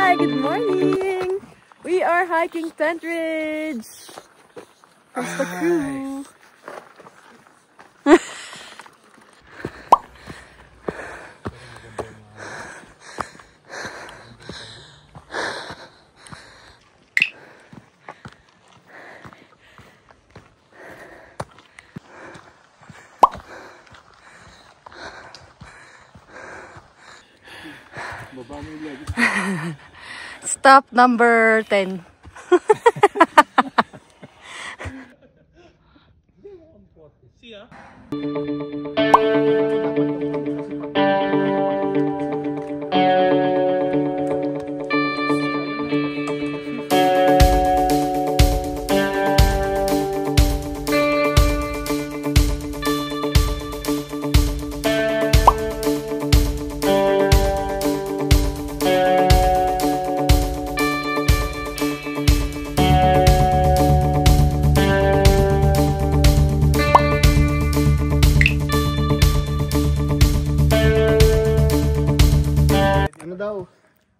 Hi, good morning. We are hiking Tent Ridge. Here's the crew. Stop number 10.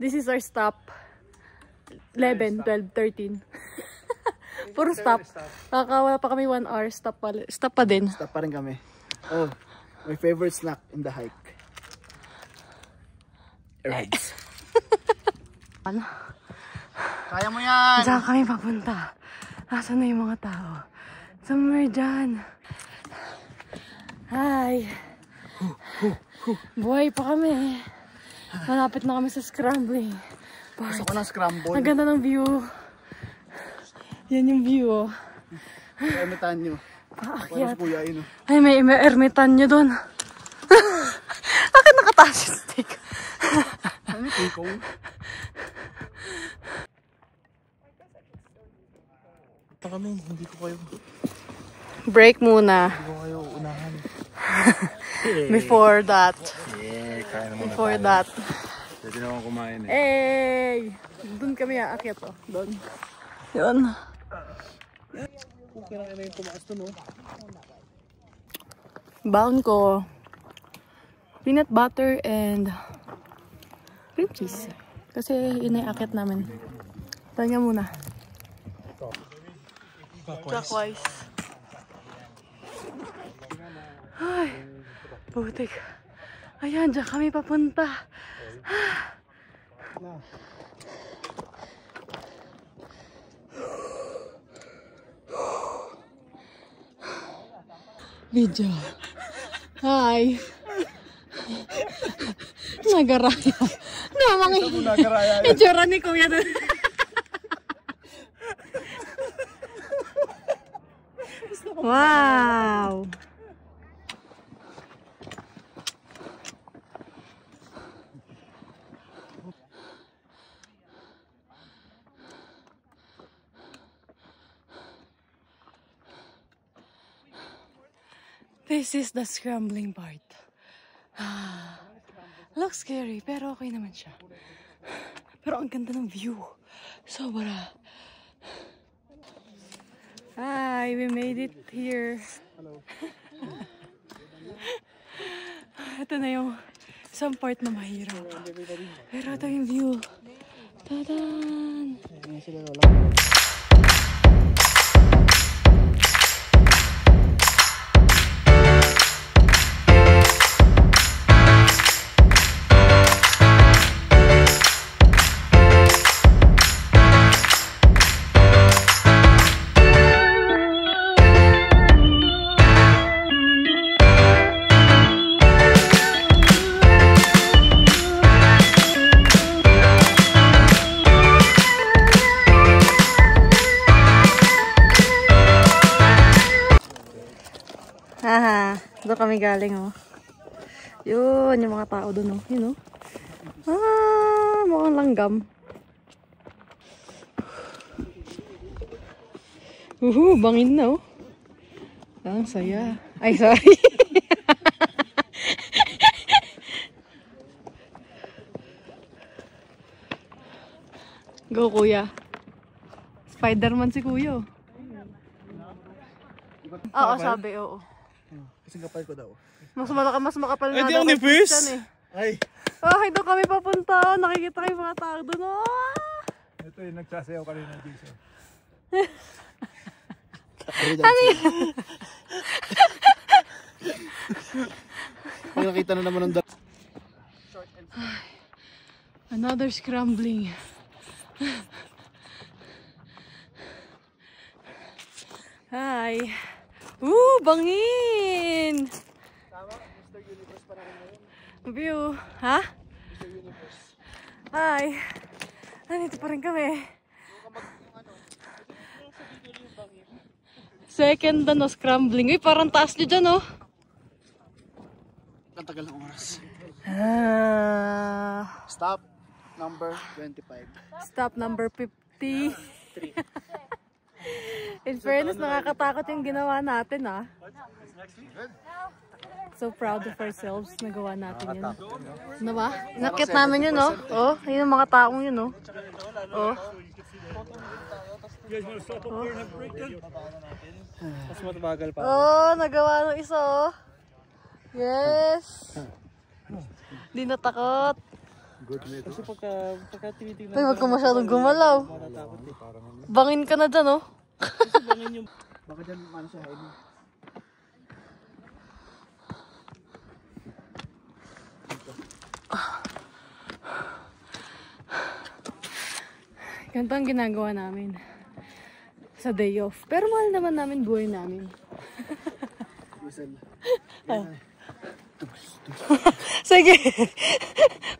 This is our stop. 11, 12, 13. Puro stop. Nakakawala pa kami 1 hour. Stop pa din. Stop pa rin kami. Oh, my favorite snack in the hike. Airheads. Ano? Kaya mo yan! Saan kami papunta? Nasaan na yung mga tao? Somewhere dyan. Hi. Buhay pa kami. Malapit na kami sa scrambling. Gusto ko ng scramble. Ang ganda ng view. Yan yung view, oh. Ermitan nyo. Paakyat. Oh. Ay, may ermitan nyo dun. Bakit nakataas yung stick? Ano yung kami, hindi ko kayo. Break muna. Hindi ko kayo unahan. Before that. Yeah, kaya naman Before that. Pwede naman kumain eh. Hey! Doon kami aakyat, oh. Doon. Yun. Okay lang yung tumaas to, no? Baon ko. Peanut butter and cream cheese. Kasi yun ay aakyat namin. Tanya muna. Clockwise. Ay, putik. Ayan, dyan kami papunta. Video. Hi. Nagaraya. Nagaraya. Itsura ni Kuya doon. Wow. This is the scrambling part. Looks scary, pero okay naman siya. Pero ang ganda ng view. Sobra. Hi, we made it here. Hello. Ito na yung isang part na mahirap. Pero ito yung view. Tadan! Haha, doon kami galing, oh. Yun, yung mga tao doon, oh. Yun, oh. Ah, mukhang langgam. Bangin na, oh. Ang saya. Ay, sorry. Go, kuya. Spider-Man si kuya, oh. Oo, sabi, oo. Kasi kapal ko daw. Mas makapal na daw. Ay, nipis! eh. Ay! Ay, doon kami papunta. Nakikita kayo mga tao doon. Oh! Ito yung nagsasayaw kanina, Jason. Ano yun? Pag nakita na naman ng Another scrambling. Hi. Bangin! Mr. Universe pa rin ngayon. View. Ha? Mr. Universe. Hi. Nandito pa rin kami. Second scrambling. Uy, parang taas nyo dyan, oh. Ang tagal ng oras. Ah. Stop number 25. Stop number 50. In fairness, nakakatakot yung ginawa natin, ah. So proud of ourselves na gawa natin yun. Ano ba? Inakit namin yun, no? Oh, yun yung mga taong yun, no? Oh. Mas matabagal pa. Oh, nagawa ng isa, oh. Yes. Di natakot. Kasi pagka tinitingnan Ay, wag ka masyadong gumalaw. Bangin ka na dyan, oh. Baka dyan ano siya hainin. Ganito ang ginagawa namin sa day off. Pero mahal naman namin buhay namin. Whistle. Sige.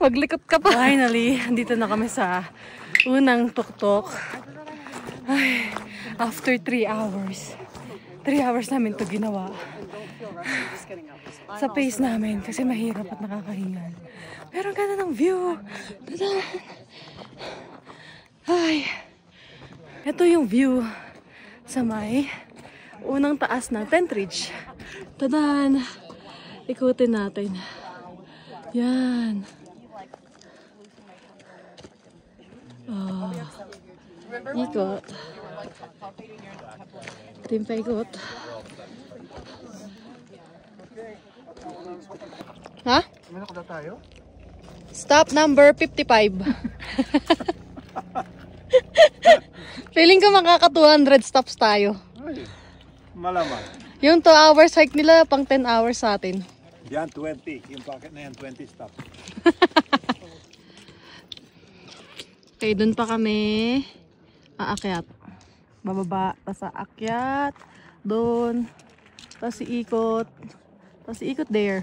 Maglikot ka pa. Finally, dito na kami sa unang tuktok. Ay, after 3 hours. 3 hours namin to ginawa. Sa pace namin kasi mahirap at nakakahingal. Pero ang ganda ng view. Tada! Ay, ito yung view sa may unang taas ng Tent Ridge. Tadan! Ikutin natin. Yan. Oh. Ikot. Ito yung paikot. Ha? Ano ka tayo? Stop number 55. Feeling ko makaka 200 stops tayo. Ay, malamang. Yung 2 hours hike nila, pang 10 hours sa atin. Yan, 20. Yung pocket na yan, 20 stop. Okay, dun pa kami aakyat. Bababa, tas aakyat. Dun. Tas iikot. Tas iikot there.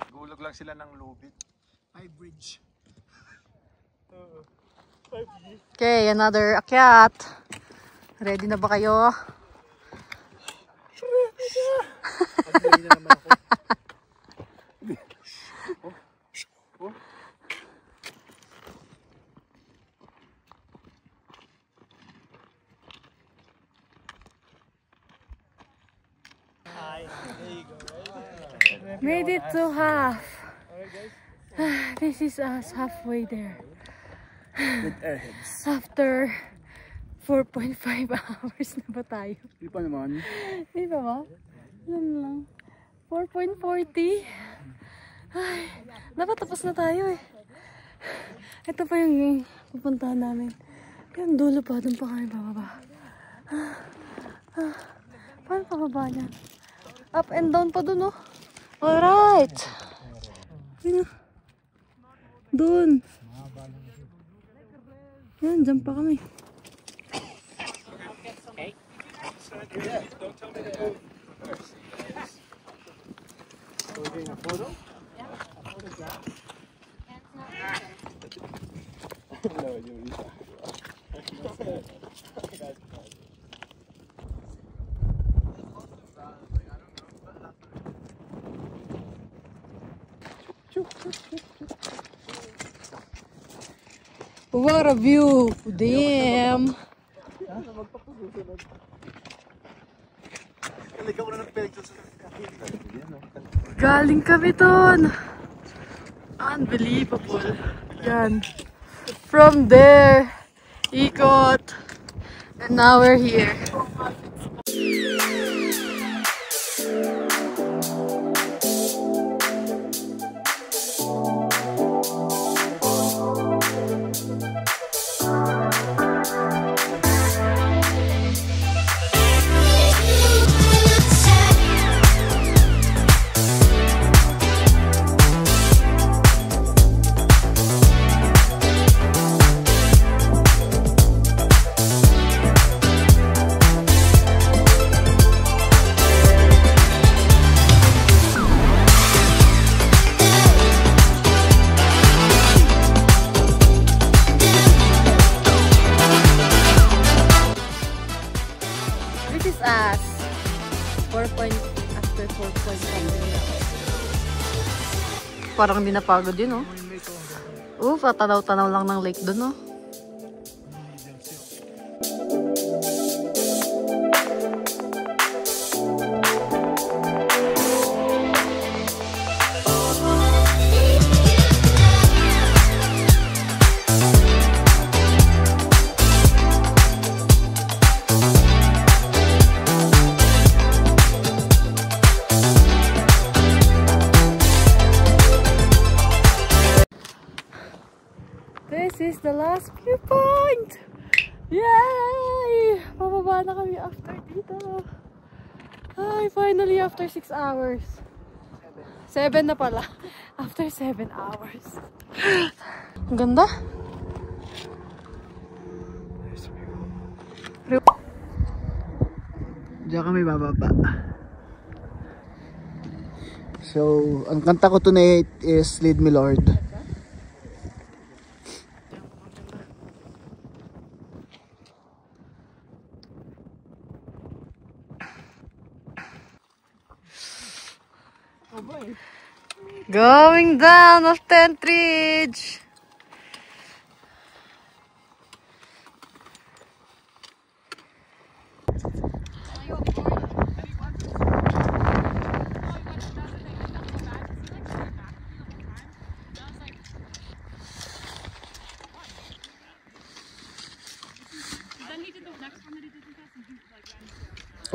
Gulog lang sila ng lubid. High bridge. Okay, another akyat. Ready na ba kayo? Pag-ready na naman ako. Made it to half. This is us halfway there. With airheads. After 4.5 hours na ba tayo? Di pa naman. Di ba ba? Yan lang. 4.40. Ay, dapat tapos na tayo eh. Ito pa yung pupuntahan namin. Yung dulo pa, doon pa kami bababa. Paano pababa niyan? Up and down pa doon, oh. Alright. Doon. Yan, dyan pa kami. What a view! Damn! Galing kami doon! Unbelievable! Yan! From there, ikot, and now we're here. Parang hindi napagod yun, oh. Tanaw-tanaw lang ng lake dun, oh. This is the last viewpoint! Yay! Pababa na kami after dito. Ay, finally after 6 hours. 7 na pala. After 7 hours. Ang ganda. Diyan kami bababa. So, ang kanta ko tonight is Lead Me Lord. Going down of Tent Ridge.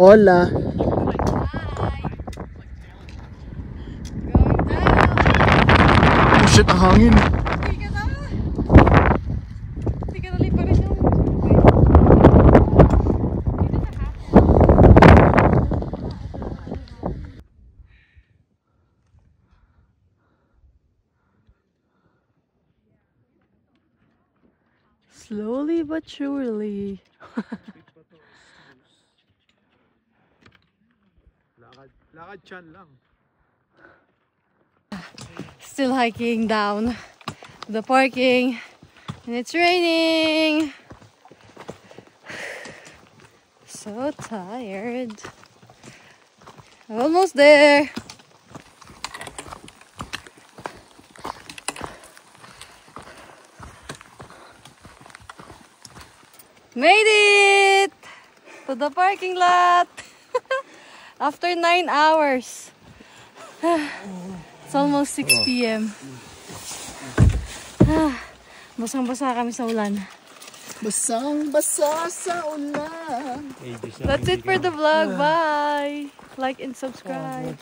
Hola. Oh shit, ang hangin. Slowly but surely. Lakad chan lang. Still hiking down the parking and it's raining. So tired. Almost there. Made it to the parking lot after 9 hours. It's almost 6 p.m. Basang-basa kami sa ulan. Basang-basa sa ulan. That's it for the vlog. Bye. Like and subscribe.